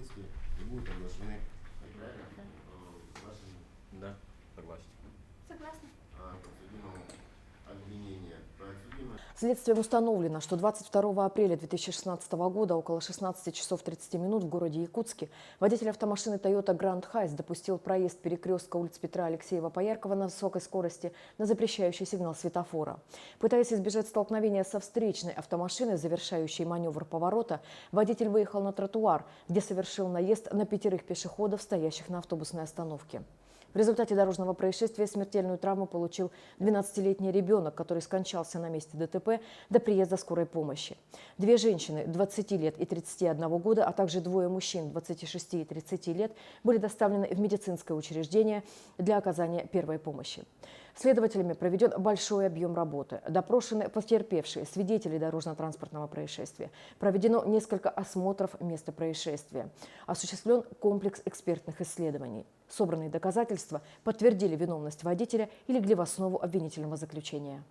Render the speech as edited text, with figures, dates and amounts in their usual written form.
последствия и будут оглашены. Правильно? Да, согласен. Согласна. Подсудимому обвинение. Следствием установлено, что 22 апреля 2016 года около 16 часов 30 минут в городе Якутске водитель автомашины Toyota Grand Hiace допустил проезд перекрестка улиц Петра Алексеева-Пояркова на высокой скорости на запрещающий сигнал светофора. Пытаясь избежать столкновения со встречной автомашиной, завершающей маневр поворота, водитель выехал на тротуар, где совершил наезд на 5 пешеходов, стоящих на автобусной остановке. В результате дорожного происшествия смертельную травму получил 12-летний ребенок, который скончался на месте ДТП до приезда скорой помощи. 2 женщины 20 лет и 31 года, а также 2 мужчин 26 и 30 лет были доставлены в медицинское учреждение для оказания первой помощи. Следователями проведен большой объем работы. Допрошены потерпевшие, свидетели дорожно-транспортного происшествия. Проведено несколько осмотров места происшествия. Осуществлен комплекс экспертных исследований. Собранные доказательства подтвердили виновность водителя и легли в основу обвинительного заключения.